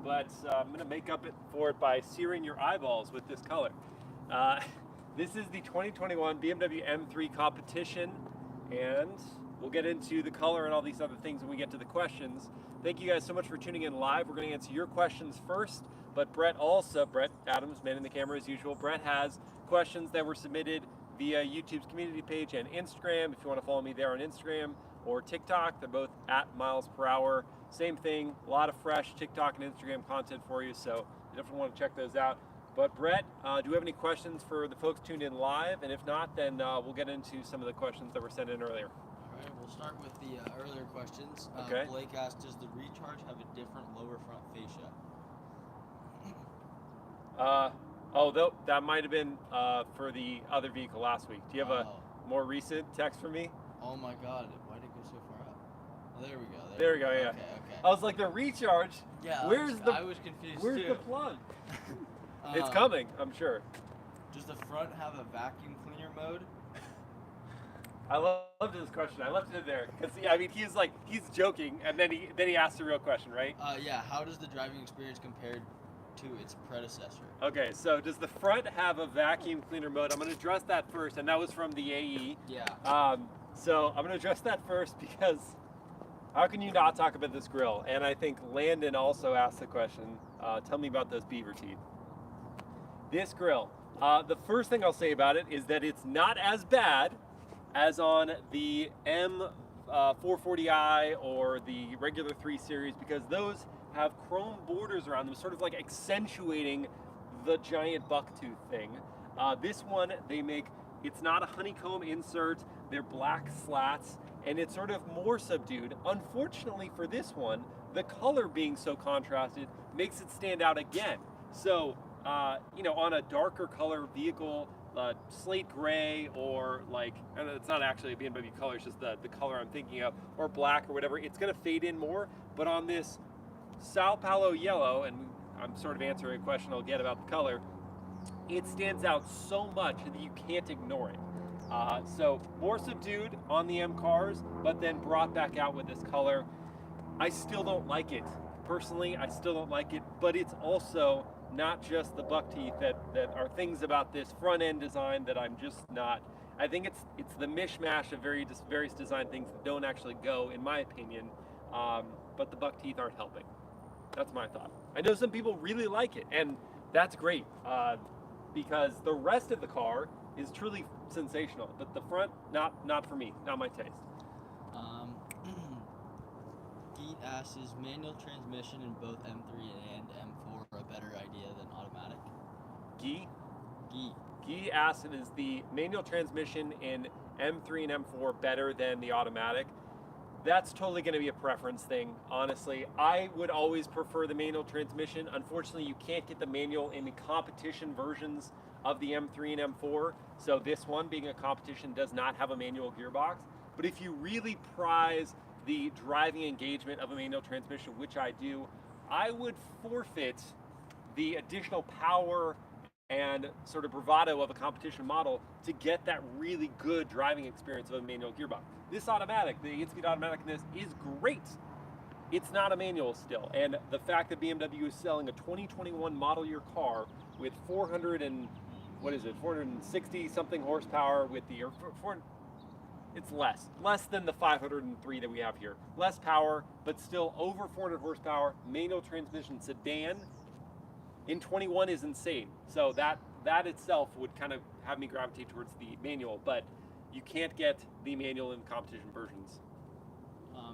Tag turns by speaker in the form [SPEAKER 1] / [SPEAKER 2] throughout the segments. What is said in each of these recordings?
[SPEAKER 1] but I'm going to make up for it by searing your eyeballs with this color. This is the 2021 BMW M3 Competition, and we'll get into the color and all these other things when we get to the questions. Thank you guys so much for tuning in live. We're going to answer your questions first, but Brett Adams, manning the camera as usual, Brett has questions that were submitted via YouTube's community page and Instagram. If you want to follow me there on Instagram or TikTok, they're both at MilesPerHr. Same thing, a lot of fresh TikTok and Instagram content for you, so you definitely want to check those out. But Brett, do we have any questions for the folks tuned in live? And if not, then we'll get into some of the questions that were sent in earlier.
[SPEAKER 2] All right, we'll start with the earlier questions.
[SPEAKER 1] Okay.
[SPEAKER 2] Blake asked, does the Recharge have a different lower front fascia?
[SPEAKER 1] That might have been for the other vehicle last week. Do you have a more recent text for me?
[SPEAKER 2] Oh my God, why did it go so far up? Oh, there we go.
[SPEAKER 1] There we go, yeah.
[SPEAKER 2] Okay.
[SPEAKER 1] I was like, the Recharge?
[SPEAKER 2] Yeah, I was confused
[SPEAKER 1] where's
[SPEAKER 2] too.
[SPEAKER 1] the plug? It's coming, I'm sure.
[SPEAKER 2] Does the front have a vacuum cleaner mode?
[SPEAKER 1] I loved this question. I left it in there because he's joking, and then he asked a real question, right?
[SPEAKER 2] Yeah. How does the driving experience compare to its predecessor?
[SPEAKER 1] Okay, so does the front have a vacuum cleaner mode? I'm going to address that first, and that was from the AE.
[SPEAKER 2] Yeah.
[SPEAKER 1] So I'm going to address that first because how can you not talk about this grill? And I think Landon also asked the question. Tell me about those beaver teeth. This grill. The first thing I'll say about it is that it's not as bad as on the M440i or the regular 3 Series, because those have chrome borders around them, sort of like accentuating the giant bucktooth thing. This one, it's not a honeycomb insert, they're black slats, and it's sort of more subdued. Unfortunately for this one, the color being so contrasted makes it stand out again. So, on a darker color vehicle, slate gray, or and it's not actually a BMW color, it's just the color I'm thinking of, or black or whatever, it's gonna fade in more. But on this Sao Paolo Yellow, and I'm sort of answering a question I'll get about the color, it stands out so much that you can't ignore it. So more subdued on the M cars, but then brought back out with this color. I still don't like it. Personally, I still don't like it, but it's also not just the buck teeth that are things about this front end design that I'm just not. I think it's the mishmash of various design things that don't actually go, in my opinion, but the buck teeth aren't helping. That's my thought. I know some people really like it, and that's great, because the rest of the car is truly sensational, but the front, not for me, not my taste.
[SPEAKER 2] Geet asks, is manual transmission in both M3 and M4 a better idea than automatic?
[SPEAKER 1] Guy asks, is the manual transmission in M3 and M4 better than the automatic? That's totally going to be a preference thing, honestly. I would always prefer the manual transmission. Unfortunately, you can't get the manual in the competition versions of the M3 and M4, so this one, being a competition, does not have a manual gearbox. But if you really prize the driving engagement of a manual transmission, which I do, I would forfeit the additional power and sort of bravado of a competition model to get that really good driving experience of a manual gearbox. This automatic, the 8-speed automatic in this, is great. It's not a manual still, and the fact that BMW is selling a 2021 model year car with 460 something horsepower with the, it's less than the 503 that we have here. Less power, but still over 400 horsepower, manual transmission sedan in 21 is insane. So that itself would kind of have me gravitate towards the manual, but you can't get the manual in competition versions.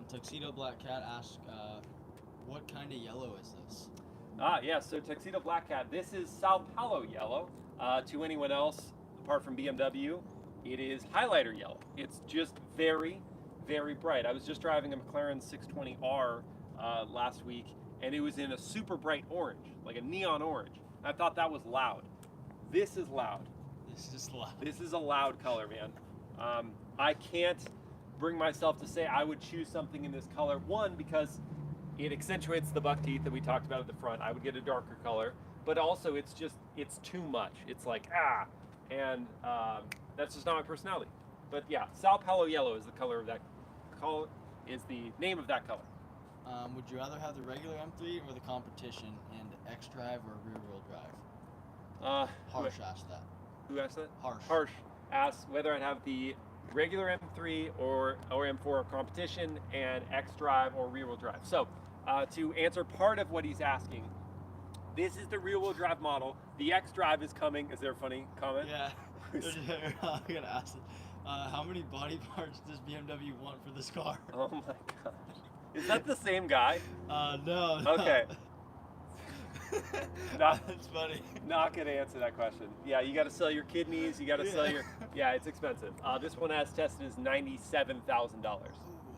[SPEAKER 2] Tuxedo Black Cat asks, what kind of yellow is this?
[SPEAKER 1] Yeah, so Tuxedo Black Cat, this is Sao Paolo Yellow. To anyone else, apart from BMW, it is highlighter yellow. It's just very, very bright. I was just driving a McLaren 620R last week, and it was in a super bright orange, like a neon orange. I thought that was loud. This is loud.
[SPEAKER 2] This is loud.
[SPEAKER 1] This is a loud color, man. I can't bring myself to say I would choose something in this color. One, because it accentuates the buck teeth that we talked about at the front. I would get a darker color, but also it's too much. It's like, and that's just not my personality. But yeah, Sao Paolo Yellow is the color of that, is the name of that color.
[SPEAKER 2] Would you rather have the regular M3 or the Competition and X-Drive or rear-wheel drive? Harsh asked that.
[SPEAKER 1] Who asked that?
[SPEAKER 2] Harsh.
[SPEAKER 1] Harsh asked whether I'd have the regular M3 or M4 Competition and X-Drive or rear-wheel drive. So, to answer part of what he's asking, this is the rear-wheel drive model. The X-Drive is coming. Is there a funny comment?
[SPEAKER 2] Yeah. I'm gonna ask it. How many body parts does BMW want for this car?
[SPEAKER 1] Oh my gosh. Is that the same guy?
[SPEAKER 2] No.
[SPEAKER 1] Okay.
[SPEAKER 2] That's funny.
[SPEAKER 1] Not gonna answer that question. Yeah, you gotta sell your kidneys, you gotta sell your, yeah, it's expensive. This one as tested is $97,000.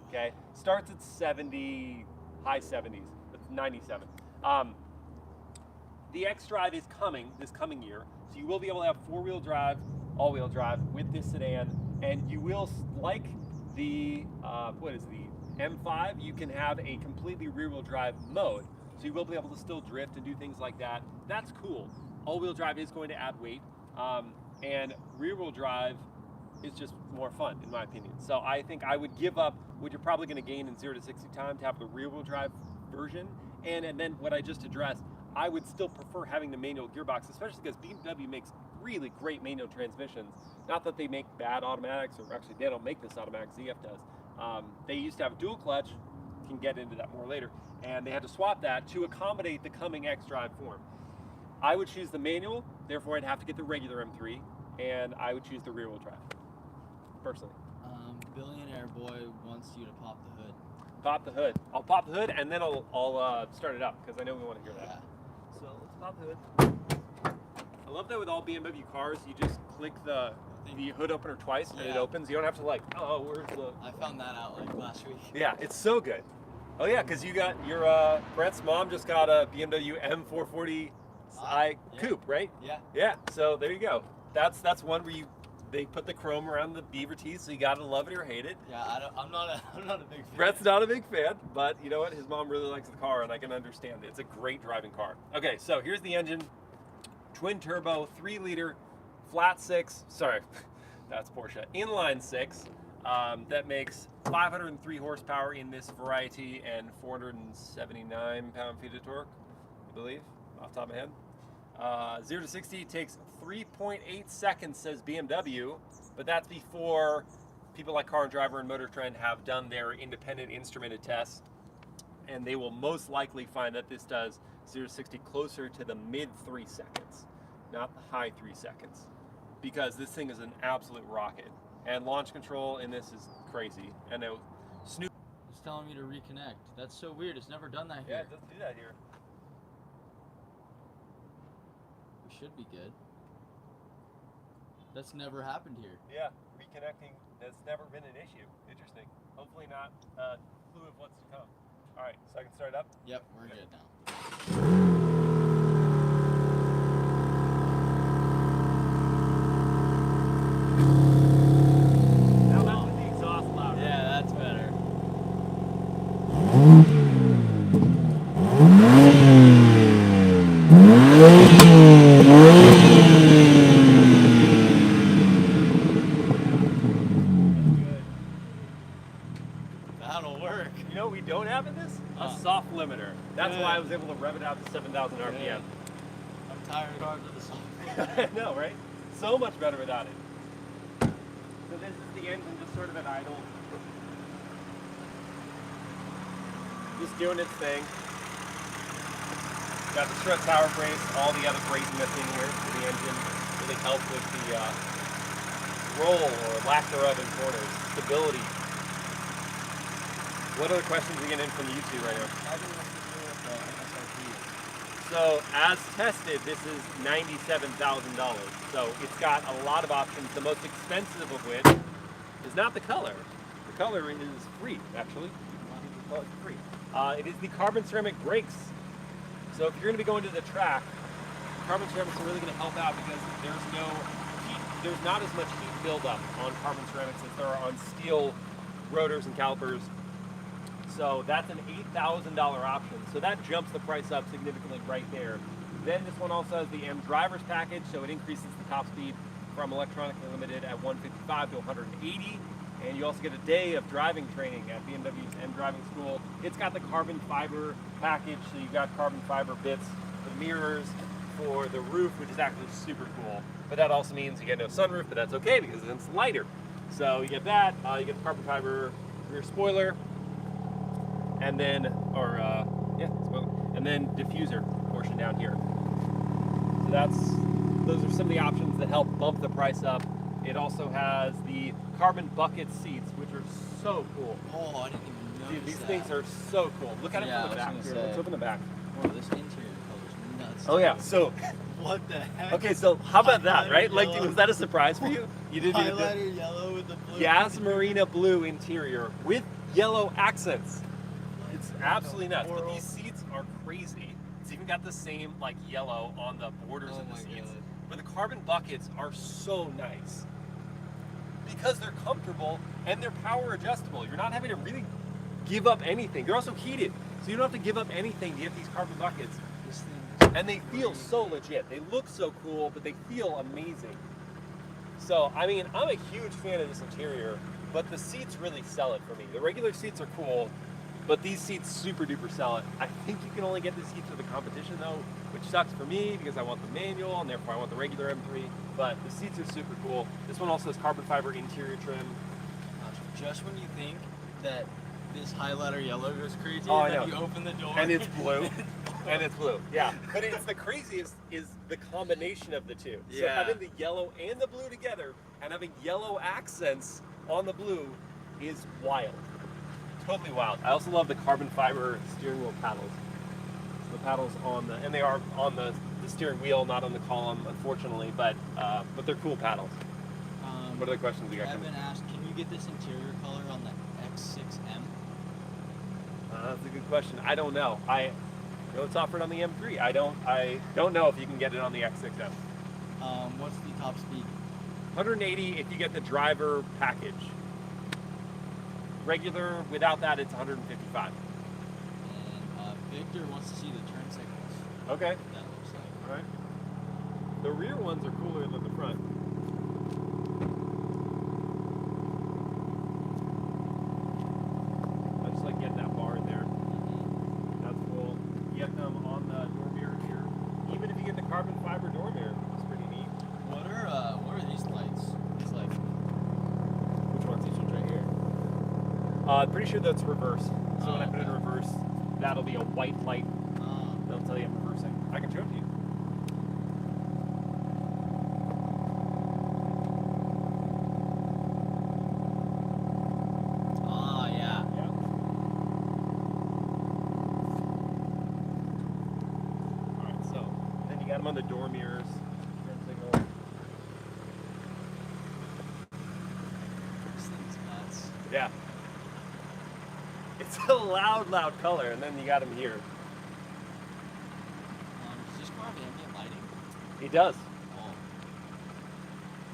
[SPEAKER 1] Okay, starts at 70, high 70s, but 97. The X-Drive is coming this coming year, so you will be able to have four-wheel drive, all-wheel drive with this sedan, and you will, like the, what is the M5, you can have a completely rear-wheel drive mode. So you will be able to still drift and do things like that. That's cool. All-wheel drive is going to add weight, and rear-wheel drive is just more fun, in my opinion. So I think I would give up what you're probably going to gain in 0 to 60 time to have the rear-wheel drive version, and then what I just addressed, I would still prefer having the manual gearbox, especially because BMW makes really great manual transmissions. Not that they make bad automatics, or actually they don't make this automatic, ZF does. They used to have dual clutch, can get into that more later, and they had to swap that to accommodate the coming X-Drive form. I would choose the manual, therefore I'd have to get the regular M3, and I would choose the rear-wheel drive, personally.
[SPEAKER 2] Billionaire boy wants you to pop the hood.
[SPEAKER 1] Pop the hood. I'll pop the hood and then I'll start it up because I know we want to hear that.
[SPEAKER 2] Yeah.
[SPEAKER 1] So let's pop the hood. I love that with all BMW cars, you just click the hood opener twice and it opens. You don't have to like, oh, where's the...
[SPEAKER 2] I found that out like last week.
[SPEAKER 1] Yeah, it's so good. Oh yeah, because you got your, Brett's mom just got a BMW M440i coupe, right?
[SPEAKER 2] Yeah.
[SPEAKER 1] Yeah, so there you go. That's one where they put the chrome around the beaver teeth, so you gotta love it or hate it.
[SPEAKER 2] Yeah, I'm not a big fan.
[SPEAKER 1] Brett's not a big fan, but you know what? His mom really likes the car, and I can understand it. It's a great driving car. Okay, so here's the engine. Twin turbo, 3-liter, flat six. Sorry, that's Porsche. Inline six. That makes 503 horsepower in this variety and 479 pound-feet of torque, I believe, off the top of my head. 0 to 60 takes 3.8 seconds, says BMW, but that's before people like Car and Driver and Motor Trend have done their independent instrumented tests, and they will most likely find that this does 0 to 60 closer to the mid 3 seconds, not the high 3 seconds, because this thing is an absolute rocket. And launch control in this is crazy. And Snoop.
[SPEAKER 2] It's telling me to reconnect. That's so weird. It's never done that here.
[SPEAKER 1] Yeah, it doesn't do that here.
[SPEAKER 2] We should be good. That's never happened here.
[SPEAKER 1] Yeah, reconnecting has never been an issue. Interesting. Hopefully not a clue of what's to come. All right, so I can start up?
[SPEAKER 2] Yep, we're good now. Yeah, that's better. That'll work.
[SPEAKER 1] You know what we don't have in this? A soft limiter. That's why I was able to rev it out to 7,000 RPM.
[SPEAKER 2] Yeah. I'm tired of cars with the soft
[SPEAKER 1] I know, right? So much better without it. So this is the engine just sort of at idle. Just doing its thing. Got the strut power brace, all the other braziness in here for the engine. Really helps with the roll or lack thereof in corners. Stability. What other questions are we getting in from YouTube right now?
[SPEAKER 2] How do you want to do with SRP?
[SPEAKER 1] So as tested, this is $97,000. So it's got a lot of options. The most expensive of which is not the color. The color is free, actually. Oh, it's free. It is the carbon ceramic brakes. So if you're going to be going to the track, carbon ceramics are really going to help out because there's no heat, there's not as much heat buildup on carbon ceramics as there are on steel rotors and calipers. So that's an $8,000 option. So that jumps the price up significantly right there. Then this one also has the M driver's package, so it increases the top speed from electronically limited at 155 to 180. And you also get a day of driving training at BMW's M Driving School. It's got the carbon fiber package, so you've got carbon fiber bits, the mirrors for the roof, which is actually super cool. But that also means you get no sunroof, but that's okay because it's lighter. So you get that, you get the carbon fiber rear spoiler, and then, spoiler, and then diffuser portion down here. So those are some of the options that help bump the price up. It also has the carbon bucket seats, which are so cool.
[SPEAKER 2] Oh, I didn't even notice
[SPEAKER 1] Dude, these
[SPEAKER 2] that.
[SPEAKER 1] things are so cool. Look at it
[SPEAKER 2] Yeah,
[SPEAKER 1] from the
[SPEAKER 2] I
[SPEAKER 1] back.
[SPEAKER 2] was
[SPEAKER 1] Here,
[SPEAKER 2] gonna
[SPEAKER 1] let's
[SPEAKER 2] say.
[SPEAKER 1] open the back.
[SPEAKER 2] Oh, this interior color's nuts.
[SPEAKER 1] Oh yeah, so,
[SPEAKER 2] What the heck?
[SPEAKER 1] okay, so how about that,
[SPEAKER 2] Highlighter
[SPEAKER 1] right? Like,
[SPEAKER 2] yellow.
[SPEAKER 1] was that a surprise for you? You didn't even
[SPEAKER 2] Highlighter yellow with the blue.
[SPEAKER 1] Yas Marina Blue interior with yellow accents. It's absolutely nuts. But these seats are crazy. It's even got the same like yellow on the borders
[SPEAKER 2] Oh
[SPEAKER 1] of the
[SPEAKER 2] my
[SPEAKER 1] seats.
[SPEAKER 2] God.
[SPEAKER 1] But the carbon buckets are so nice because they're comfortable and they're power adjustable. You're not having to really give up anything. They're also heated, so you don't have to give up anything to get these carbon buckets.
[SPEAKER 2] This thing.
[SPEAKER 1] And they feel so legit. They look so cool, but they feel amazing. So, I mean, I'm a huge fan of this interior, but the seats really sell it for me. The regular seats are cool, but these seats super duper sell it. I think you can only get the seats for the competition though, which sucks for me because I want the manual and therefore I want the regular M3, but the seats are super cool. This one also has carbon fiber interior trim.
[SPEAKER 2] Just when you think that this highlighter yellow goes crazy,
[SPEAKER 1] Oh, I
[SPEAKER 2] and then
[SPEAKER 1] know.
[SPEAKER 2] you open the door
[SPEAKER 1] And it's blue. And it's blue. Yeah. But it's the craziest is the combination of the two. So
[SPEAKER 2] Yeah.
[SPEAKER 1] having the yellow and the blue together and having yellow accents on the blue is wild. Totally wild. I also love the carbon fiber steering wheel paddles. So the paddles on the, and they are on the steering wheel, not on the column, unfortunately, but they're cool paddles. What other questions you got?
[SPEAKER 2] I've been asked, can you get this interior color on the X6M?
[SPEAKER 1] That's a good question. I don't know. I know it's offered on the M3. I don't know if you can get it on the X6M.
[SPEAKER 2] What's the top speed?
[SPEAKER 1] 180 if you get the driver package. Regular, without that, it's 155.
[SPEAKER 2] And Victor wants to see the turn signals.
[SPEAKER 1] Okay.
[SPEAKER 2] What that looks like.
[SPEAKER 1] All right. The rear ones are cooler than the front. I just like getting that bar in there. That's cool. You get them on the door mirror here. Even if you get the carbon fiber door mirror, it's pretty neat.
[SPEAKER 2] What are these lights? It's like,
[SPEAKER 1] Which one's?
[SPEAKER 2] these ones right here.
[SPEAKER 1] Pretty sure that's reverse. So when I put it in
[SPEAKER 2] Okay.
[SPEAKER 1] reverse, that'll be a white light.
[SPEAKER 2] Oh.
[SPEAKER 1] That'll tell you I'm reversing. I can show it to you.
[SPEAKER 2] Ah, yeah.
[SPEAKER 1] Yeah. Alright, so then you got them on the door mirrors. Turn signal.
[SPEAKER 2] This thing's nuts.
[SPEAKER 1] Yeah. It's a loud, loud color, and then you got them here.
[SPEAKER 2] Does this car have ambient lighting?
[SPEAKER 1] It does.
[SPEAKER 2] Oh.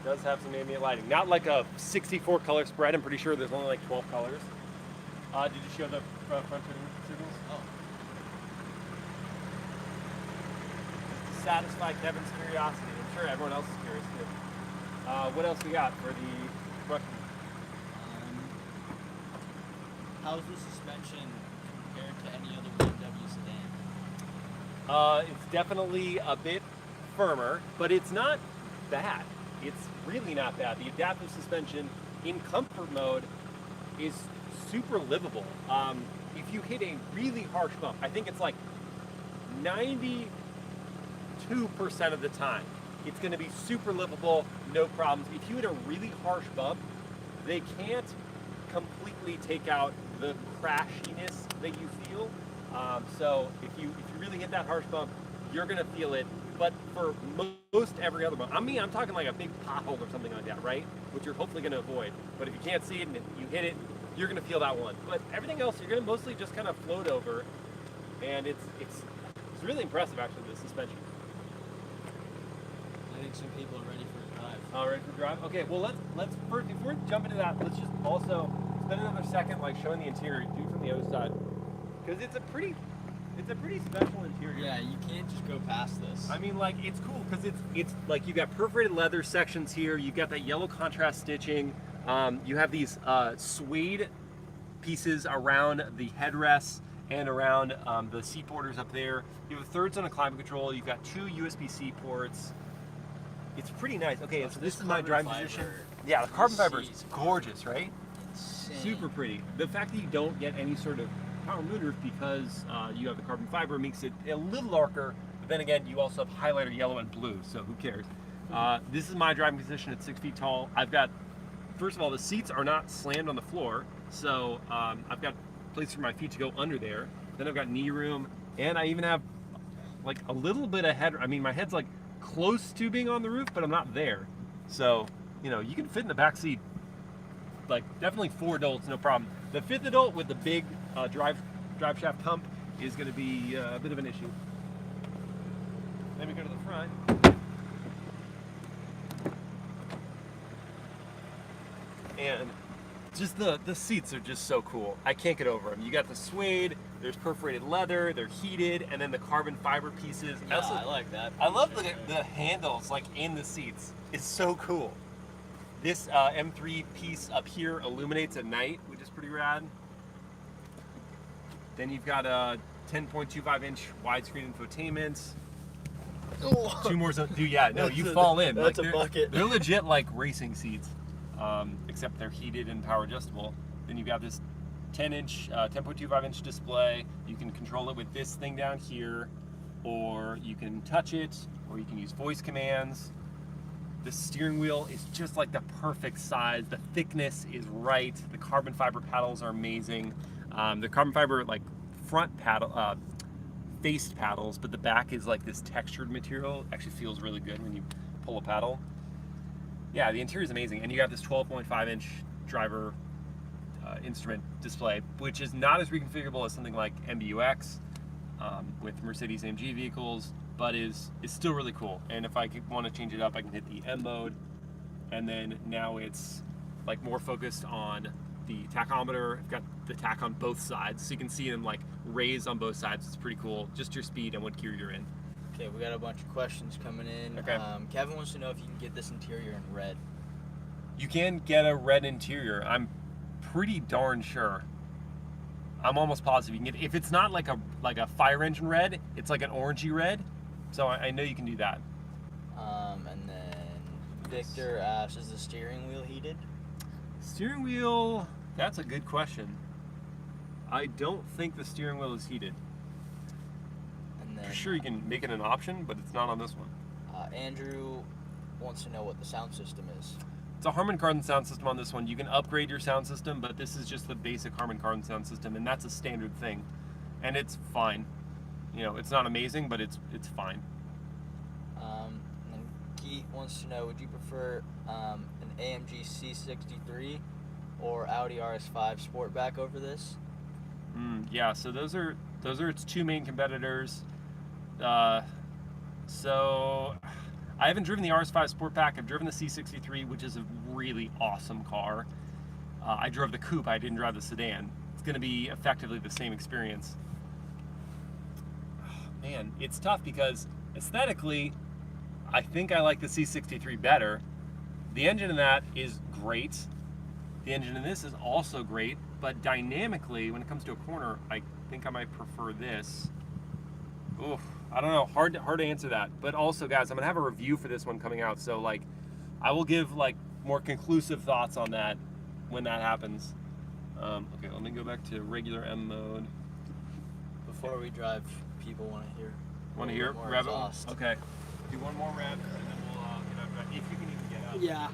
[SPEAKER 1] It does have some ambient lighting. Not like a 64 color spread. I'm pretty sure there's only like 12 colors. Did you show the front signals?
[SPEAKER 2] Oh.
[SPEAKER 1] To satisfy Kevin's curiosity. I'm sure everyone else is curious too. What else we got for the question?
[SPEAKER 2] How's the suspension compared to any other BMW sedan?
[SPEAKER 1] It's definitely a bit firmer, but it's not bad. It's really not bad. The adaptive suspension in comfort mode is super livable. If you hit a really harsh bump, I think it's like 92% of the time, it's going to be super livable, no problems. If you hit a really harsh bump, they can't completely take out the crashiness that you feel. So if you really hit that harsh bump, you're gonna feel it. But for most every other bump, I'm talking like a big pothole or something like that, right? Which you're hopefully gonna avoid. But if you can't see it and you hit it, you're gonna feel that one. But everything else, you're gonna mostly just kind of float over, and it's really impressive actually, the suspension.
[SPEAKER 2] I think some people are ready for a drive.
[SPEAKER 1] All right, for drive. Okay, well let's first, before we jump into that, let's just also spend another second like showing the interior, do from the other side, because it's a pretty special interior.
[SPEAKER 2] Yeah, you can't just go past this.
[SPEAKER 1] I mean, like, it's cool because it's like you got perforated leather sections here. You got that yellow contrast stitching. You have these suede pieces around the headrests and around the seat borders up there. You have a third zone of climate control. You've got 2 USB-C ports. It's pretty nice. Okay, so this is my driving position. Yeah, the carbon fiber is gorgeous, right?
[SPEAKER 2] Insane.
[SPEAKER 1] Super pretty. The fact that you don't get any sort of power moonroof because you have the carbon fiber makes it a little darker, but then again, you also have highlighter yellow and blue, so who cares? This is my driving position at 6 feet tall. I've got, first of all, the seats are not slammed on the floor, so I've got place for my feet to go under there. Then I've got knee room, and I even have like a little bit of head. I mean, my head's like close to being on the roof, but I'm not there. So, you know, you can fit in the back seat, like definitely 4 adults, no problem. The 5th adult with the big drive shaft hump is going to be a bit of an issue. Then we go to the front. And just the seats are just so cool. I can't get over them. You got the suede, there's perforated leather, they're heated, and then the carbon fiber pieces.
[SPEAKER 2] Yeah, I like that.
[SPEAKER 1] I love the handles like in the seats. It's so cool. This M3 piece up here illuminates at night, which is pretty rad. Then you've got a 10.25-inch widescreen infotainment.
[SPEAKER 2] Oh.
[SPEAKER 1] 2 more zones. Dude, yeah, no, you fall in.
[SPEAKER 2] That's
[SPEAKER 1] like,
[SPEAKER 2] a bucket.
[SPEAKER 1] They're legit like racing seats, except they're heated and power adjustable. Then you've got this 10.25-inch display. You can control it with this thing down here, or you can touch it, or you can use voice commands. The steering wheel is just like the perfect size. The thickness is right. The carbon fiber paddles are amazing. The carbon fiber like front paddle, faced paddles, but the back is like this textured material. Actually feels really good when you pull a paddle. Yeah, the interior is amazing, and you got this 12.5-inch driver instrument display, which is not as reconfigurable as something like MBUX with Mercedes AMG vehicles, but is still really cool. And if I want to change it up, I can hit the M mode, and then now it's like more focused on the tachometer. I've got the tach on both sides, so you can see them like raised on both sides. It's pretty cool. Just your speed and what gear you're in.
[SPEAKER 2] Okay, we got a bunch of questions coming in.
[SPEAKER 1] Okay.
[SPEAKER 2] Kevin wants to know if you can get this interior in red.
[SPEAKER 1] You can get a red interior. I'm pretty darn sure. I'm almost positive you can get. If it's not like a fire engine red, it's like an orangey red. So I know you can do that.
[SPEAKER 2] And then Victor asks, is the steering wheel heated?
[SPEAKER 1] Steering wheel, that's a good question. I don't think the steering wheel is heated.
[SPEAKER 2] And then
[SPEAKER 1] For sure you can make it an option, but it's not on this one.
[SPEAKER 2] Andrew wants to know what the sound system is.
[SPEAKER 1] It's a Harman Kardon sound system on this one. You can upgrade your sound system, but this is just the basic Harman Kardon sound system, and that's a standard thing. And it's fine. You know, it's not amazing, but it's fine.
[SPEAKER 2] And then Keith wants to know, would you prefer an AMG C63 or Audi RS5 Sportback over this?
[SPEAKER 1] Yeah, so those are its 2 main competitors. So I haven't driven the RS5 Sportback. I've driven the C63, which is a really awesome car. I drove the coupe. I didn't drive the sedan. It's going to be effectively the same experience. Man, it's tough because aesthetically, I think I like the C63 better. The engine in that is great. The engine in this is also great, but dynamically, when it comes to a corner, I think I might prefer this. Oof, I don't know, hard to answer that. But also, guys, I'm gonna have a review for this one coming out, so like, I will give like more conclusive thoughts on that when that happens. Okay, let me go back to regular M mode.
[SPEAKER 2] Before we drive, people want to hear.
[SPEAKER 1] Want to hear?
[SPEAKER 2] More
[SPEAKER 1] Rev it?
[SPEAKER 2] exhaust.
[SPEAKER 1] Okay. Do one more rev, and then we'll get out. If you can even get out.
[SPEAKER 2] Yeah.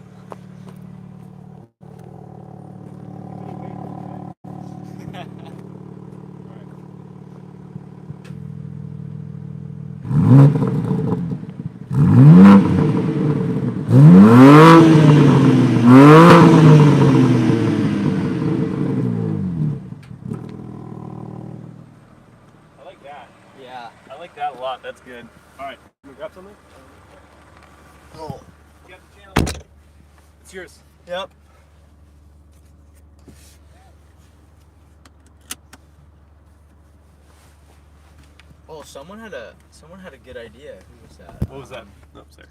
[SPEAKER 1] I like that.
[SPEAKER 2] Yeah.
[SPEAKER 1] I like that a lot. That's good. All right. Can we grab something?
[SPEAKER 2] Oh.
[SPEAKER 1] You got the channel. It's yours.
[SPEAKER 2] Yep. Oh, someone had a good idea. Who was that?
[SPEAKER 1] What was that? Oh, sorry.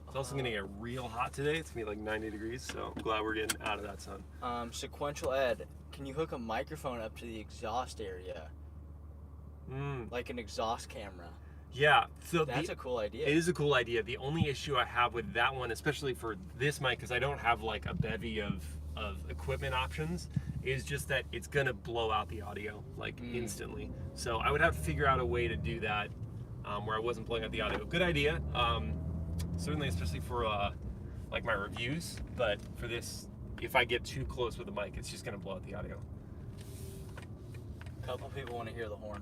[SPEAKER 1] It's also gonna get real hot today. It's gonna be like 90 degrees, so I'm glad we're getting out of that sun.
[SPEAKER 2] Sequential Ed, can you hook a microphone up to the exhaust area? Like an exhaust camera.
[SPEAKER 1] Yeah, so
[SPEAKER 2] that's a cool idea.
[SPEAKER 1] It is a cool idea. The only issue I have with that one, especially for this mic, because I don't have like a bevy of equipment options, is just that it's gonna blow out the audio like instantly. So I would have to figure out a way to do that where I wasn't blowing out the audio. Good idea. Certainly, especially for like my reviews, but for this, if I get too close with the mic, it's just gonna blow out the audio.
[SPEAKER 2] A couple people want to hear the horn.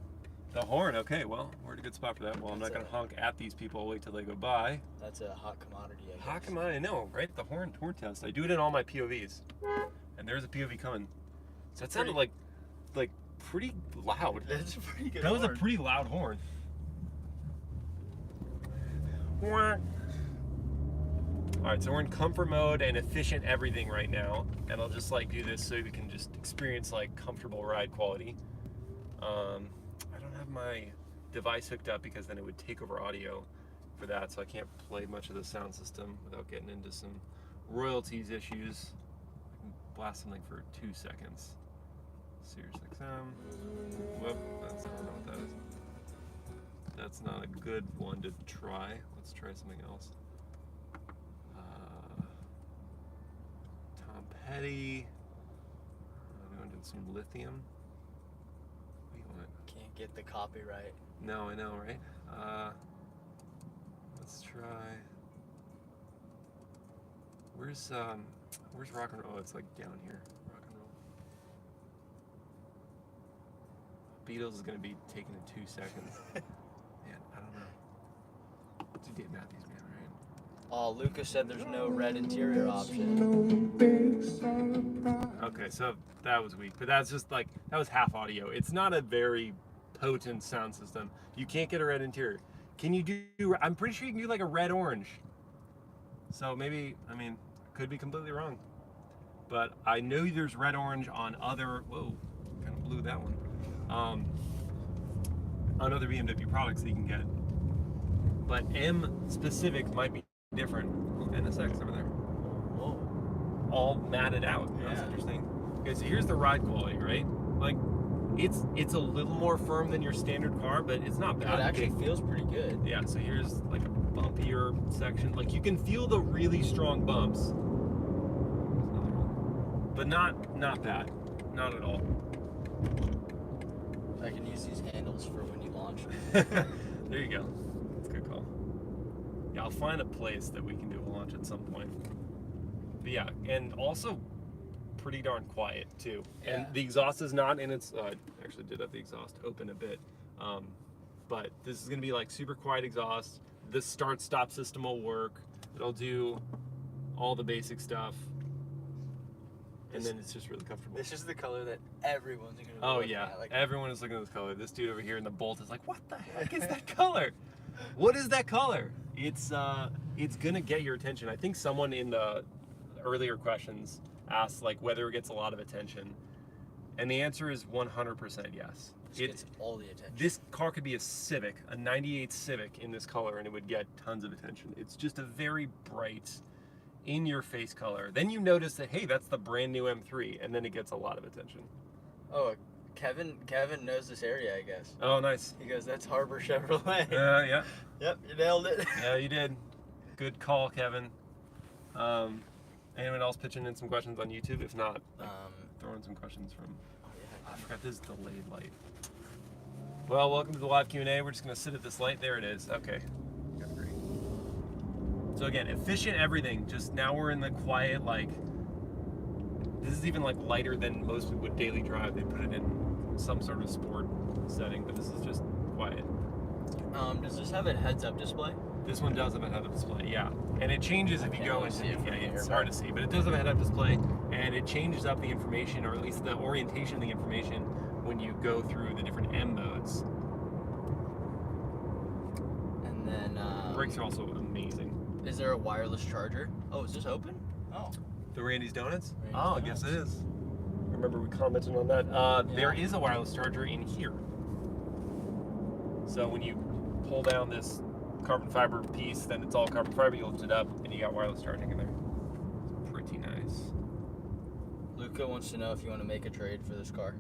[SPEAKER 1] The horn, okay, well, we're in a good spot for that. Well, I'm not gonna honk at these people, I'll wait till they go by.
[SPEAKER 2] That's a hot commodity, I guess.
[SPEAKER 1] Hot commodity, I know, right? The horn test. I do it in all my POVs. And there's a POV coming. So that sounded like pretty loud.
[SPEAKER 2] That's a pretty good
[SPEAKER 1] That was
[SPEAKER 2] horn.
[SPEAKER 1] a pretty loud horn. Alright, so we're in comfort mode and efficient everything right now. And I'll just like do this so we can just experience like comfortable ride quality. I don't have my device hooked up because then it would take over audio for that, so I can't play much of the sound system without getting into some royalties issues. I can blast something for 2 seconds. Sirius XM. Whoop, I don't know what that is. That's not a good one to try. Let's try something else. Tom Petty. I'm going to some lithium. What do you want?
[SPEAKER 2] Can't get the copyright.
[SPEAKER 1] No, I know, right? Let's try. Where's rock and roll? Oh, it's like down here. Rock and roll. Beatles is gonna be taken in 2 seconds. Man, I don't know. It's a Dave Matthews Man, right?
[SPEAKER 2] Oh, Lucas said there's no red interior option.
[SPEAKER 1] Okay, so that was weak, but that's just like, that was half audio. It's not a very potent sound system. You can't get a red interior. Can you do, I'm pretty sure you can do like a red orange. So maybe, I mean, could be completely wrong. But I know there's red orange on other, whoa, kind of blew that one. On other BMW products that you can get. But M specific might be different. NSX over there.
[SPEAKER 2] Whoa.
[SPEAKER 1] All matted out. That's interesting. Okay, so here's the ride quality, right? Like, it's a little more firm than your standard car, but it's not bad.
[SPEAKER 2] It actually feels pretty good.
[SPEAKER 1] Yeah, so here's like a bumpier section. Like, you can feel the really strong bumps. But not bad. Not at all.
[SPEAKER 2] I can use these handles for when you launch.
[SPEAKER 1] There you go. That's a good call. Yeah, I'll find a place that we can do a launch at some point. But yeah, and also pretty darn quiet too.
[SPEAKER 2] Yeah.
[SPEAKER 1] And the exhaust is not in its, I actually did have the exhaust open a bit. But this is gonna be like super quiet exhaust. The start-stop system will work. It'll do all the basic stuff. And then it's just really comfortable.
[SPEAKER 2] This is the color that everyone's gonna be
[SPEAKER 1] looking at. Like, everyone is looking at this color. This dude over here in the Bolt is like, what the heck is that color? What is that color? It's gonna get your attention. I think someone in the earlier questions asked like whether it gets a lot of attention. And the answer is 100% yes.
[SPEAKER 2] It gets all the attention.
[SPEAKER 1] This car could be a Civic, a 98 Civic in this color, and it would get tons of attention. It's just a very bright, in-your-face color. Then you notice that, hey, that's the brand new M3, and then it gets a lot of attention.
[SPEAKER 2] Oh, Kevin knows this area, I guess.
[SPEAKER 1] Oh, nice.
[SPEAKER 2] He goes, that's Harbor Chevrolet.
[SPEAKER 1] Yeah.
[SPEAKER 2] Yep, you nailed it.
[SPEAKER 1] Yeah, you did. Good call, Kevin. Anyone else pitching in some questions on YouTube? If not, throw in some questions from...
[SPEAKER 2] Oh, yeah.
[SPEAKER 1] I forgot this delayed light. Well, welcome to the live Q&A. We're just going to sit at this light. There it is. Okay. Great. So again, efficient everything. Just now we're in the quiet, like... This is even like lighter than most people would daily drive. They put it in some sort of sport setting, but this is just quiet.
[SPEAKER 2] Does this have a heads-up display?
[SPEAKER 1] This one does have a head-up display, yeah. And it changes if you go into
[SPEAKER 2] see it from here,
[SPEAKER 1] it's hard to see, but it does have a head-up display, and it changes up the information, or at least the orientation of the information, when you go through the different M modes.
[SPEAKER 2] And then...
[SPEAKER 1] Brakes are also amazing.
[SPEAKER 2] Is there a wireless charger? Oh, is this open? Oh.
[SPEAKER 1] The Randy's Donuts?
[SPEAKER 2] Randy's
[SPEAKER 1] I guess it is. Remember we commented on that. There is a wireless charger in here. So when you pull down this carbon fiber piece, then it's all carbon fiber. You lift it up, and you got wireless charging in there. It's pretty nice.
[SPEAKER 2] Luca wants to know if you want to make a trade for this car.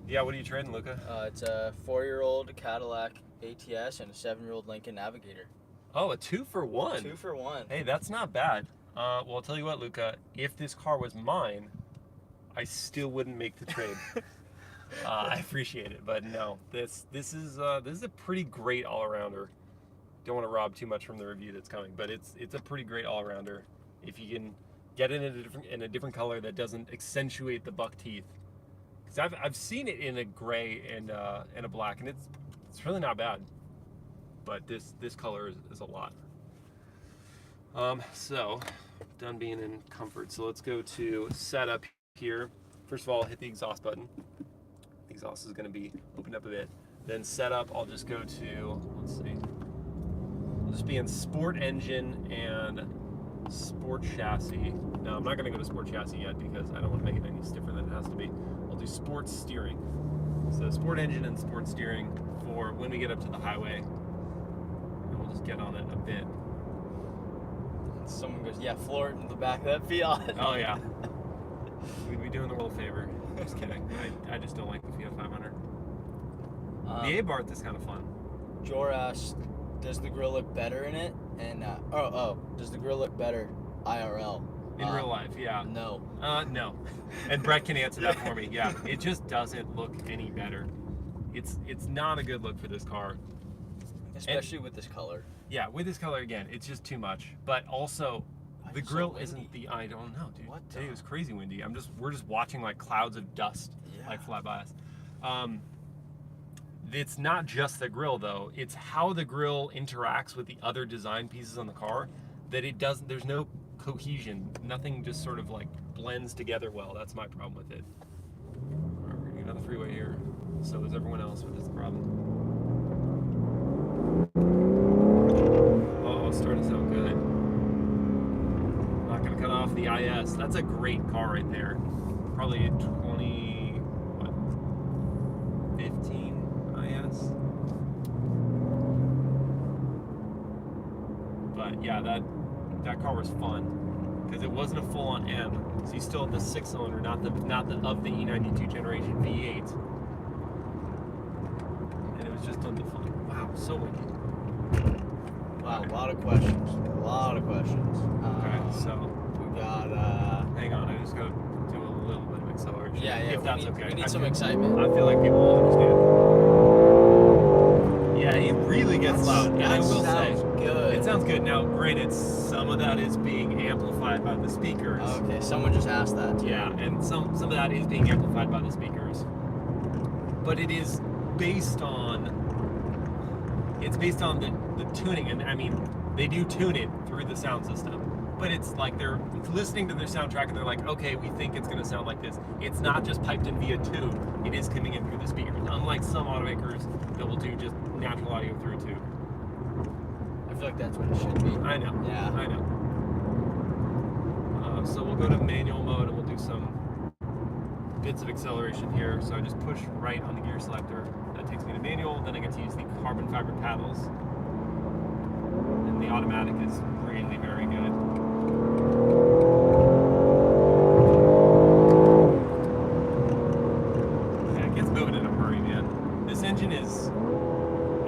[SPEAKER 1] Yeah, what are you trading, Luca?
[SPEAKER 2] It's a 4-year-old Cadillac ATS and a 7-year-old Lincoln Navigator.
[SPEAKER 1] Oh, a 2-for-1.
[SPEAKER 2] 2 for 1.
[SPEAKER 1] Hey, that's not bad. Well, I'll tell you what, Luca. If this car was mine, I still wouldn't make the trade. I appreciate it, but no. This is a pretty great all-arounder. Don't want to rob too much from the review that's coming, but it's a pretty great all-arounder. If you can get it in a different color that doesn't accentuate the buck teeth. Because I've seen it in a gray and a black, and it's really not bad. But this color is a lot. So done being in comfort. So let's go to setup here. First of all, hit the exhaust button. The exhaust is going to be opened up a bit. Then setup, I'll just go to, let's see. I'll just be in sport engine and sport chassis. No, I'm not going to go to sport chassis yet because I don't want to make it any stiffer than it has to be. I'll do sport steering. So sport engine and sport steering for when we get up to the highway. And we'll just get on it a bit.
[SPEAKER 2] Someone goes, yeah, floor it in the back of that Fiat.
[SPEAKER 1] Oh yeah. We'd be doing the world a favor. Just kidding. I just don't like the Fiat 500. The Abarth is kind of fun.
[SPEAKER 2] Jor asked, does the grill look better in it? And does the grill look better IRL?
[SPEAKER 1] In real life, yeah.
[SPEAKER 2] No.
[SPEAKER 1] No. And Brett can answer that for me. Yeah, it just doesn't look any better. It's not a good look for this car.
[SPEAKER 2] Especially with this color.
[SPEAKER 1] Yeah, with this color again, it's just too much. But also, the grill isn't the. I don't know, dude.
[SPEAKER 2] What
[SPEAKER 1] Today was crazy windy. We're just watching like clouds of dust like fly by us. It's not just the grill though. It's how the grill interacts with the other design pieces on the car that it doesn't. There's no cohesion. Nothing just sort of like blends together well. That's my problem with it. We're getting on the freeway here. So is everyone else, but that's the problem. Oh, starting to sound good. Not gonna cut off the IS. That's a great car right there. Probably a 15 IS. But yeah, that car was fun because it wasn't a full-on M, so you still had the 6-cylinder, not the of the E92 generation V8, and it was just tons of fun. Wow, so windy.
[SPEAKER 2] Wow, a lot of questions.
[SPEAKER 1] Okay, so
[SPEAKER 2] we got.
[SPEAKER 1] Hang on, I just gotta do a little bit of acceleration.
[SPEAKER 2] Yeah.
[SPEAKER 1] If that's okay.
[SPEAKER 2] We need some excitement.
[SPEAKER 1] I feel like people will understand. Yeah, it really gets loud, and I will say,
[SPEAKER 2] good.
[SPEAKER 1] it sounds good. Now, granted, some of that is being amplified by the speakers.
[SPEAKER 2] Okay, someone just asked that too.
[SPEAKER 1] Yeah, and some of that is being amplified by the speakers. But it is based on. It's based on the tuning, and I mean, they do tune it through the sound system. But it's like they're listening to their soundtrack and they're like, okay, we think it's gonna sound like this. It's not just piped in via tube, it is coming in through the speakers. Unlike some automakers that will do just natural audio through tube.
[SPEAKER 2] I feel like that's what it should be.
[SPEAKER 1] I know.
[SPEAKER 2] Yeah.
[SPEAKER 1] I know. So we'll go to manual mode and we'll do some bits of acceleration here. So I just push right on the gear selector. That takes me to manual. Then I get to use the carbon fiber paddles. And the automatic is really very good. Yeah, it gets moving in a hurry, man. This engine is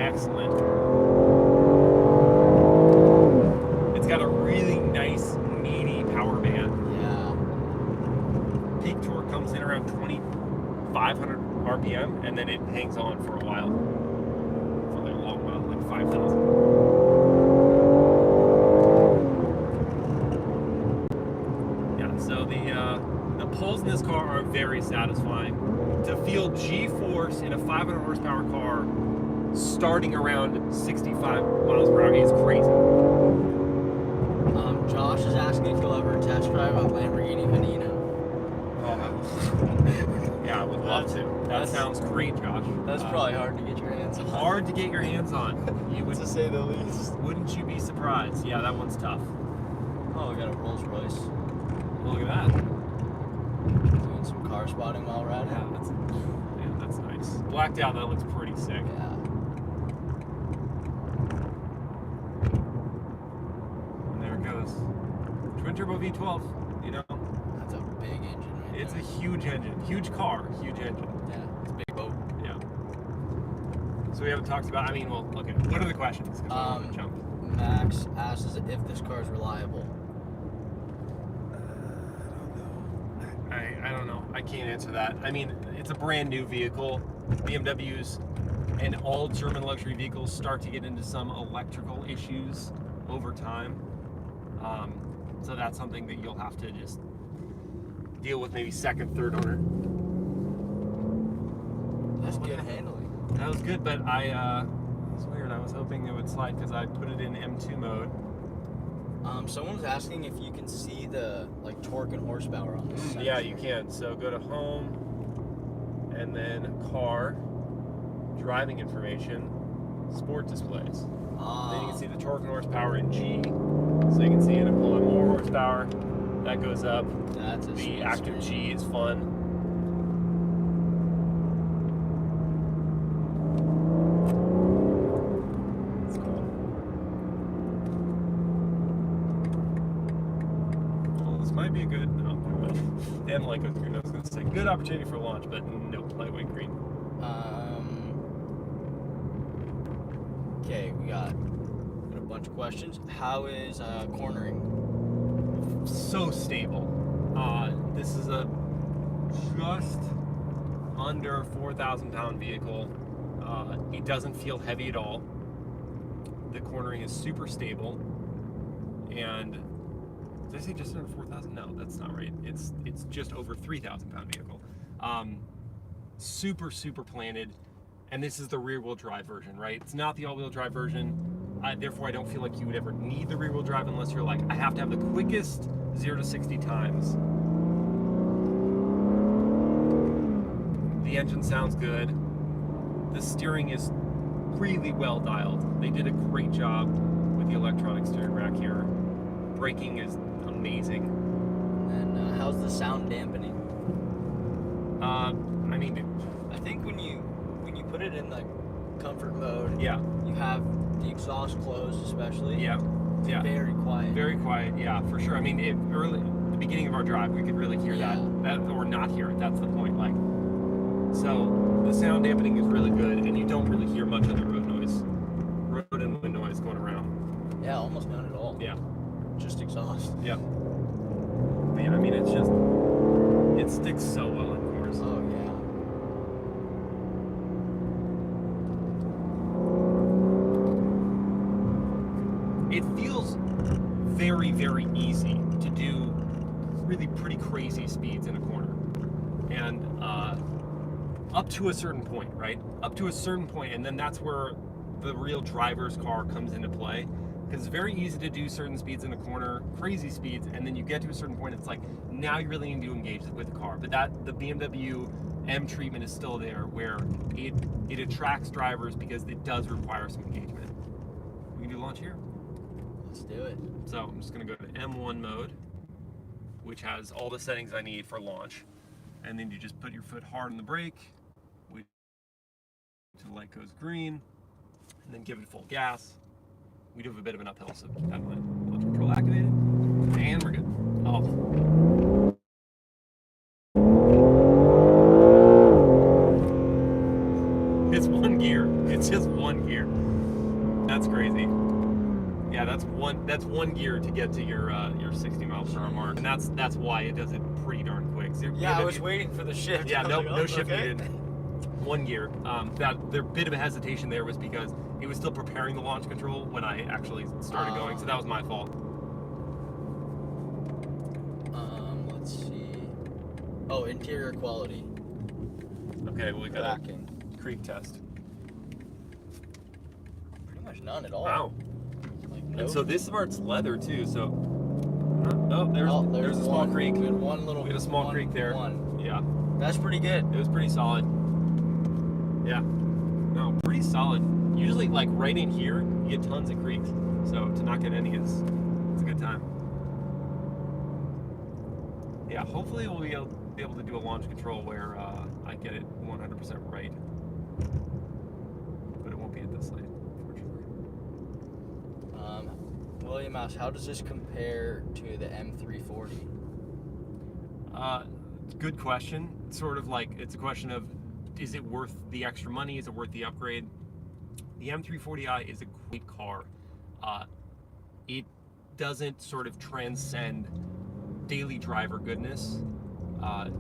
[SPEAKER 1] excellent. It's got a really nice, meaty power band.
[SPEAKER 2] Yeah.
[SPEAKER 1] Peak torque comes in around 2,500 RPM, and then it hangs on for a while. For like a long while, like 5,000. So the pulls in this car are very satisfying. To feel G-force in a 500 horsepower car starting around 65 miles per hour is crazy.
[SPEAKER 2] Josh is asking if you'll ever test drive a Lamborghini Veneno.
[SPEAKER 1] Oh, yeah, I would love to. That sounds great, Josh.
[SPEAKER 2] That's probably hard to get your hands on.
[SPEAKER 1] Hard to get your hands on. You would,
[SPEAKER 2] to say the least.
[SPEAKER 1] Wouldn't you be surprised? Yeah, that one's tough.
[SPEAKER 2] Oh, we got a Rolls Royce.
[SPEAKER 1] Look at that.
[SPEAKER 2] Doing some car spotting while riding.
[SPEAKER 1] Yeah, that's nice. Blacked out, that looks pretty sick.
[SPEAKER 2] Yeah.
[SPEAKER 1] twin turbo V12. You know,
[SPEAKER 2] That's a big engine, right?
[SPEAKER 1] it's
[SPEAKER 2] there.
[SPEAKER 1] a huge engine, huge car, huge engine.
[SPEAKER 2] Yeah, it's a big boat.
[SPEAKER 1] Yeah. So we haven't talked about. I mean, well, okay. What are the questions? 'Cause I don't want to jump.
[SPEAKER 2] Max asks if this car is reliable.
[SPEAKER 1] I don't know. I can't answer that. I mean, it's a brand new vehicle. BMWs and all German luxury vehicles start to get into some electrical issues over time. So that's something that you'll have to just deal with maybe second, third owner.
[SPEAKER 2] That's good handling.
[SPEAKER 1] That was good, but it's weird. I was hoping it would slide because I put it in M2 mode.
[SPEAKER 2] Someone was asking if you can see the torque and horsepower on this.
[SPEAKER 1] Yeah, you can. So go to home and then car, driving information, sport displays. Then you can see the torque and horsepower in G. So you can see it pull on more horsepower. That goes up.
[SPEAKER 2] That's a
[SPEAKER 1] The active G is fun. That's cool. Well, this might be a good. And lightweight green. I was going to say good opportunity for launch, but no lightweight green.
[SPEAKER 2] Okay, we got a bunch of questions. How is cornering?
[SPEAKER 1] So stable. This is a just under 4,000 pound vehicle. It doesn't feel heavy at all. The cornering is super stable. And did I say just under 4,000? No, that's not right. It's just over 3,000 pound vehicle. Super planted. And this is the rear wheel drive version, right? It's not the all wheel drive version. Therefore, I don't feel like you would ever need the rear wheel drive unless you're like, I have to have the quickest 0 to 60 times. The engine sounds good. The steering is really well dialed. They did a great job with the electronic steering rack here. Braking is amazing.
[SPEAKER 2] And how's the sound dampening?
[SPEAKER 1] I mean,
[SPEAKER 2] I think when you put it in comfort mode,
[SPEAKER 1] yeah,
[SPEAKER 2] you have the exhaust closed, especially.
[SPEAKER 1] yeah.
[SPEAKER 2] Very quiet.
[SPEAKER 1] Very quiet, yeah, for sure. I mean, the beginning of our drive, we could really hear that, or not hear it. That's the point. So the sound dampening is really good, and you don't really hear much of the road and wind noise going around.
[SPEAKER 2] Yeah, almost none at all.
[SPEAKER 1] Yeah,
[SPEAKER 2] Just exhaust.
[SPEAKER 1] yeah. But yeah, I mean, it sticks so well in course.
[SPEAKER 2] Oh yeah.
[SPEAKER 1] It feels very, very easy to do really pretty crazy speeds in a corner. And up to a certain point, right? Up to a certain point, and then that's where the real driver's car comes into play. Because it's very easy to do certain speeds in a corner, crazy speeds, and then you get to a certain point, it's like, now you really need to engage with the car. But the BMW M treatment is still there, where it attracts drivers because it does require some engagement. We can do launch here.
[SPEAKER 2] Let's do it.
[SPEAKER 1] So I'm just gonna go to M1 mode, which has all the settings I need for launch. And then you just put your foot hard on the brake, wait till the light goes green, and then give it full gas. We do have a bit of an uphill, so keep that in mind. Launch control activated, and we're good. Oh. It's one gear. It's just one gear. That's crazy. Yeah, that's one gear to get to your 60 miles per hour mark, and that's why it does it pretty darn quick. So
[SPEAKER 2] Yeah, I was waiting for the shift.
[SPEAKER 1] yeah, no shift
[SPEAKER 2] okay.
[SPEAKER 1] needed. One gear. That their bit of a hesitation there was because it was still preparing the launch control when I actually started going, so that was my fault.
[SPEAKER 2] Let's see. Oh, interior quality.
[SPEAKER 1] Okay, well we got
[SPEAKER 2] Tracking.
[SPEAKER 1] a creek test.
[SPEAKER 2] Pretty much none at all.
[SPEAKER 1] Wow.
[SPEAKER 2] Nope.
[SPEAKER 1] And so this part's leather too. So there's a small creek.
[SPEAKER 2] We had one little.
[SPEAKER 1] We had a small creek there.
[SPEAKER 2] One.
[SPEAKER 1] Yeah,
[SPEAKER 2] That's pretty good.
[SPEAKER 1] it was pretty solid. Yeah, no, pretty solid. Usually, right in here, you get tons of creeks. So to not get any it's a good time. Yeah, hopefully we'll be able to do a launch control where I get it 100% right. But it won't be at this light, unfortunately.
[SPEAKER 2] William asks, how does this compare to the M340?
[SPEAKER 1] Good question. Sort of like, it's a question of, is it worth the extra money? Is it worth the upgrade? The M340i is a great car. It doesn't sort of transcend daily driver goodness.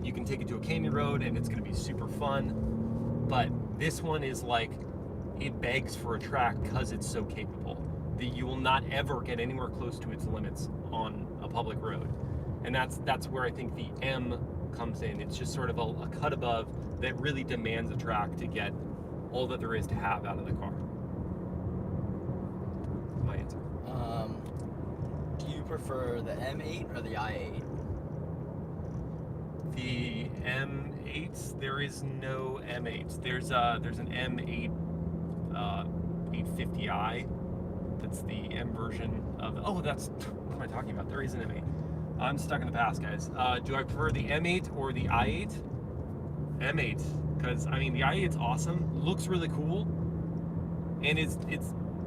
[SPEAKER 1] You can take it to a canyon road and it's going to be super fun. But this one is like, it begs for a track because it's so capable that you will not ever get anywhere close to its limits on a public road. And that's where I think the M comes in. It's just sort of a cut above that really demands a track to get all that there is to have out of the car. My answer.
[SPEAKER 2] Do you prefer the M8 or the i8?
[SPEAKER 1] The M8s, there is no M8s. There's an M8 850i. That's the M version of. Oh, that's what am I talking about? There is an M8. I'm stuck in the past, guys. Do I prefer the M8 or the i8? M8, because I mean the i8's awesome, looks really cool, and it's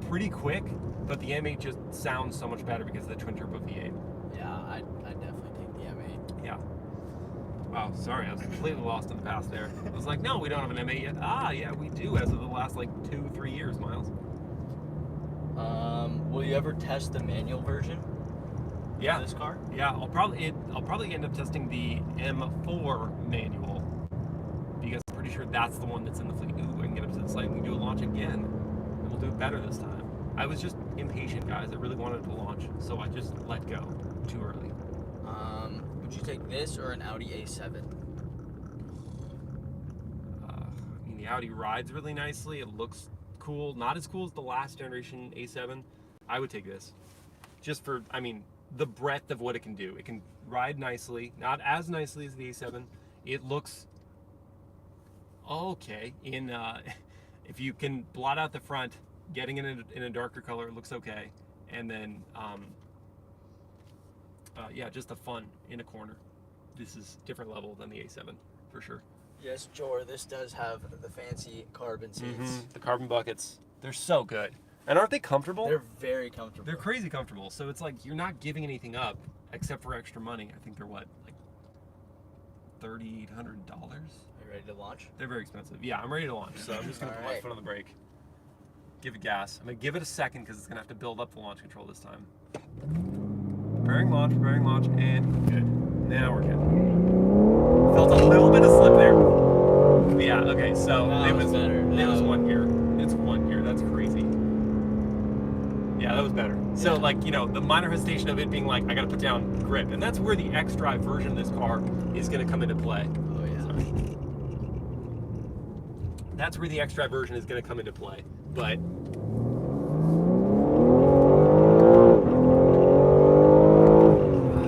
[SPEAKER 1] pretty quick. But the M8 just sounds so much better because of the twin turbo V8.
[SPEAKER 2] Yeah, I definitely take the M8.
[SPEAKER 1] Yeah. Wow, sorry, I was completely lost in the past there. I was like, no, we don't have an M8 yet. Ah, yeah, we do as of the last like 2-3 years, Miles.
[SPEAKER 2] Will you ever test the manual version?
[SPEAKER 1] Yeah.
[SPEAKER 2] Of this car?
[SPEAKER 1] Yeah, I'll probably end up testing the M4 manual because I'm pretty sure that's the one that's in the fleet. Ooh, I can get up to the site and we can do a launch again, and we'll do it better this time. I was just impatient, guys. I really wanted to launch, so I just let go too early.
[SPEAKER 2] Would you take this or an Audi A7?
[SPEAKER 1] I mean, the Audi rides really nicely. It looks cool. Not as cool as the last generation A7. I would take this. Just for, I mean, the breadth of what it can do. It can ride nicely. Not as nicely as the A7. It looks okay. If you can blot out the front, getting it in a darker color, it looks okay. And then, yeah, just the fun in a corner. This is different level than the A7 for sure.
[SPEAKER 2] Yes, Jor, this does have the fancy carbon seats.
[SPEAKER 1] The carbon buckets, they're so good. And aren't they comfortable?
[SPEAKER 2] They're very comfortable.
[SPEAKER 1] They're crazy comfortable. So it's like you're not giving anything up except for extra money. I think they're what, like $3,800?
[SPEAKER 2] Are you ready to launch?
[SPEAKER 1] They're very expensive. Yeah, I'm ready to launch. So I'm just gonna put my
[SPEAKER 2] Alright.
[SPEAKER 1] foot on the brake. Give it gas. I'm gonna give it a second because it's gonna have to build up the launch control this time. Preparing launch, and good. Now we're good. Felt a little bit of slip there. Yeah, okay, so
[SPEAKER 2] That was better.
[SPEAKER 1] It was one gear. It's one gear, that's crazy. Yeah, that was better. So
[SPEAKER 2] Yeah.
[SPEAKER 1] like, you know, the minor hesitation of it being like, I gotta put down grip. And that's where the X-Drive version of this car is gonna come into play.
[SPEAKER 2] Oh, yeah.
[SPEAKER 1] Sorry. That's where the X-Drive version is gonna come into play. But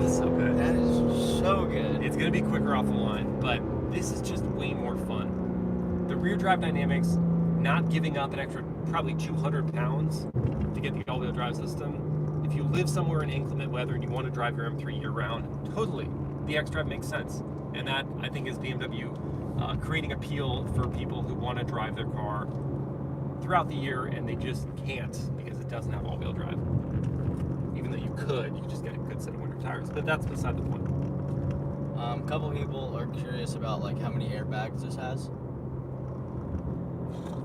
[SPEAKER 1] so good.
[SPEAKER 2] That is so good.
[SPEAKER 1] It's gonna be quicker off the line, but this is just way more fun. The rear drive dynamics, not giving up an extra probably 200 pounds to get the all-wheel drive system. If you live somewhere in inclement weather and you want to drive your M3 year-round, totally, the X-Drive makes sense. And that, I think, is BMW creating appeal for people who want to drive their car throughout the year and they just can't because it doesn't have all-wheel drive. Even though you could, you just get a good set of winter tires. But that's beside the point.
[SPEAKER 2] A couple people are curious about like how many airbags this has.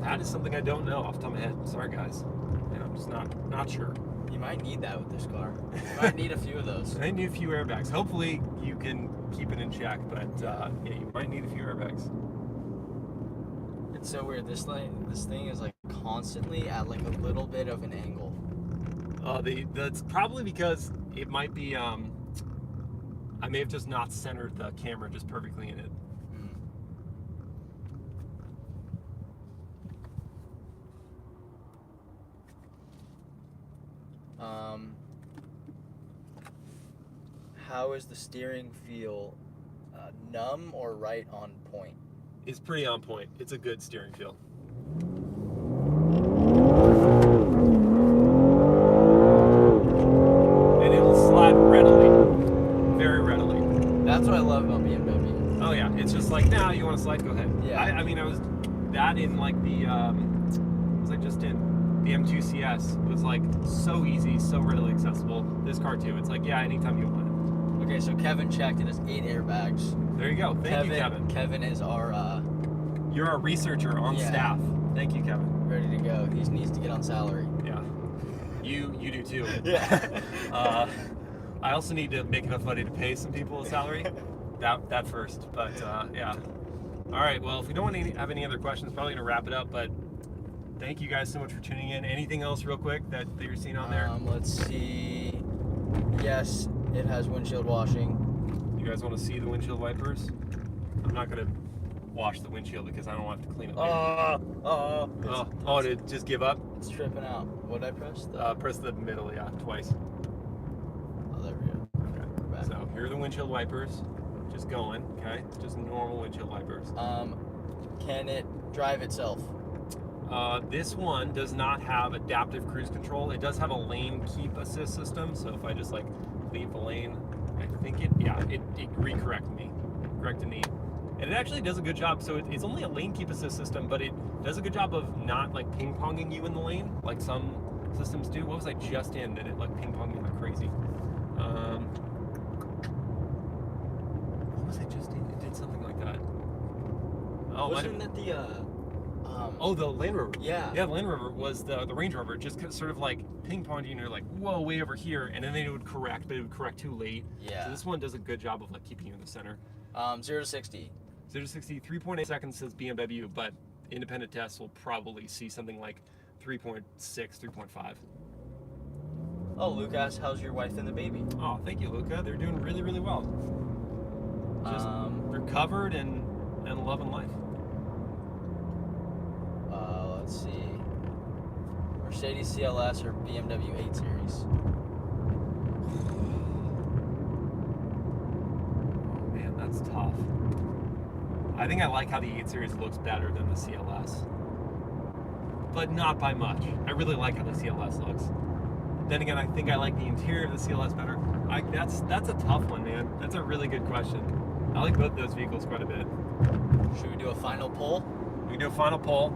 [SPEAKER 1] That is something I don't know off the top of my head. Sorry, guys. Yeah, I'm just not sure.
[SPEAKER 2] You might need that with this car. You might need a few of those.
[SPEAKER 1] I need a few airbags. Hopefully you can keep it in check, but yeah, you might need a few airbags.
[SPEAKER 2] It's so weird. This thing is like constantly at like a little bit of an angle.
[SPEAKER 1] That's probably because it might be. I may have just not centered the camera just perfectly in it.
[SPEAKER 2] How is the steering feel? Numb or right on point?
[SPEAKER 1] It's pretty on point. It's a good steering feel. And it will slide readily. Very readily.
[SPEAKER 2] That's what I love about BMW.
[SPEAKER 1] Oh yeah, it's just like, nah, you want to slide, go ahead.
[SPEAKER 2] Yeah.
[SPEAKER 1] I mean, I was that in like the, was I just in the M2 CS was like so easy, so readily accessible. This car too. It's like, yeah, anytime you want it.
[SPEAKER 2] Okay, so Kevin checked. It has 8 airbags.
[SPEAKER 1] There you go. Thank you, Kevin.
[SPEAKER 2] Kevin is our
[SPEAKER 1] You're a researcher on staff. Thank you, Kevin.
[SPEAKER 2] ready to go. He needs to get on salary.
[SPEAKER 1] Yeah. You do too.
[SPEAKER 2] Yeah.
[SPEAKER 1] I also need to make enough money to pay some people a salary. that first. But yeah. All right. Well, if we don't have any other questions, probably gonna wrap it up. But thank you guys so much for tuning in. Anything else, real quick, that you're seeing on there?
[SPEAKER 2] Let's see. Yes, it has windshield washing.
[SPEAKER 1] You guys want to see the windshield wipers? I'm not gonna wash the windshield because I don't want to clean it later. Did it just give up?
[SPEAKER 2] It's tripping out. What did I press?
[SPEAKER 1] Press the middle, yeah, twice.
[SPEAKER 2] Oh, there we go.
[SPEAKER 1] Okay.
[SPEAKER 2] We're back.
[SPEAKER 1] So here are the windshield wipers. Just going, okay? Just normal windshield wipers.
[SPEAKER 2] Can it drive itself?
[SPEAKER 1] This one does not have adaptive cruise control. It does have a lane keep assist system. So if I just like leave the lane, I think it corrected me. And it actually does a good job. So it's only a lane keep assist system, but it does a good job of not like ping-ponging you in the lane like some systems do. What was I just in that it like ping-ponged me like crazy? What was I just in? It did something like that. Oh,
[SPEAKER 2] wasn't that the
[SPEAKER 1] the Land Rover.
[SPEAKER 2] Yeah.
[SPEAKER 1] Yeah, the Land Rover was the Range Rover. Just sort of like ping-ponged you and you're like, whoa, way over here. And then it would correct, but it would correct too late.
[SPEAKER 2] Yeah.
[SPEAKER 1] So this one does a good job of like keeping you in the center.
[SPEAKER 2] 0 to 60.
[SPEAKER 1] 0 to 60, 3.8 seconds says BMW, but independent tests will probably see something like 3.6, 3.5.
[SPEAKER 2] Oh, Lucas, how's your wife and the baby?
[SPEAKER 1] Oh, thank you, Luca. They're doing really, really well. Just recovered and loving life.
[SPEAKER 2] Let's see. Mercedes CLS or BMW 8 Series?
[SPEAKER 1] Man, that's tough. I think I like how the 8 Series looks better than the CLS. But not by much. I really like how the CLS looks. Then again, I think I like the interior of the CLS better. That's a tough one, man. That's a really good question. I like both those vehicles quite a bit.
[SPEAKER 2] Should we do a final poll?
[SPEAKER 1] We can do a final poll.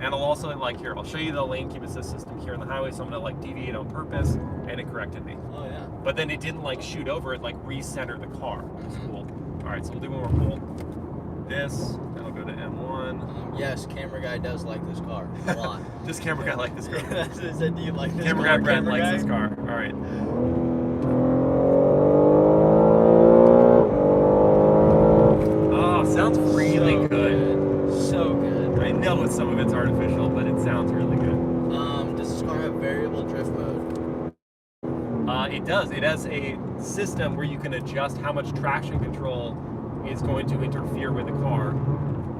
[SPEAKER 1] And I'll also, like, here, I'll show you the lane keep assist system here on the highway, so I'm gonna, like, deviate on purpose, and it corrected me.
[SPEAKER 2] Oh, yeah.
[SPEAKER 1] But then it didn't, like, shoot over, it, like, recenter the car. It's cool. All right, so we'll do one more poll. This, and I'll go to M1.
[SPEAKER 2] Yes, camera guy does like this car a lot.
[SPEAKER 1] This camera guy like this car.
[SPEAKER 2] That's what I said. Do you like this
[SPEAKER 1] Camera
[SPEAKER 2] car?
[SPEAKER 1] guy Brent likes this car. All right. Oh, sounds really good.
[SPEAKER 2] So good.
[SPEAKER 1] I know some of it's artificial, but it sounds really good.
[SPEAKER 2] Does this car have variable drift mode?
[SPEAKER 1] It does. It has a system where you can adjust how much traction control is going to interfere with the car.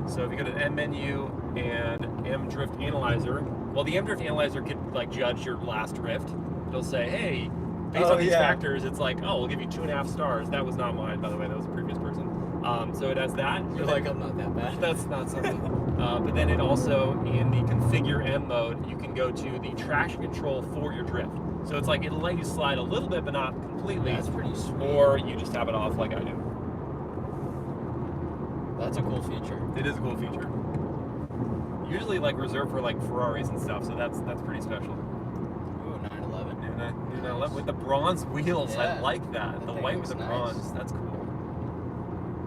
[SPEAKER 1] So if you go to the M menu and M Drift Analyzer, well, the M Drift Analyzer could like judge your last drift. It'll say, hey, based on these factors, it's like, oh, we'll give you 2.5 stars. That was not mine, by the way. That was a previous person. So it has that.
[SPEAKER 2] You're like, I'm not that bad.
[SPEAKER 1] That's not something. But then it also, in the Configure M mode, you can go to the traction control for your drift. So it's like it'll let you slide a little bit, but not completely.
[SPEAKER 2] That's pretty sweet.
[SPEAKER 1] Or you just have it off like I do.
[SPEAKER 2] That's a cool feature.
[SPEAKER 1] It is a cool feature. Usually like reserved for like Ferraris and stuff, so that's pretty special.
[SPEAKER 2] Ooh, 911.
[SPEAKER 1] New 911 with the bronze wheels.
[SPEAKER 2] Yeah.
[SPEAKER 1] I like that. The white with the bronze. That's cool.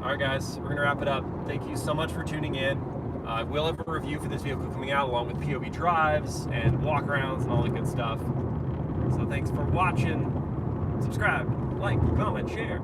[SPEAKER 1] All right, guys, we're gonna wrap it up. Thank you so much for tuning in. We'll have a review for this vehicle coming out along with POV drives and walk-arounds and all that good stuff. So thanks for watching. Subscribe, like, comment, share.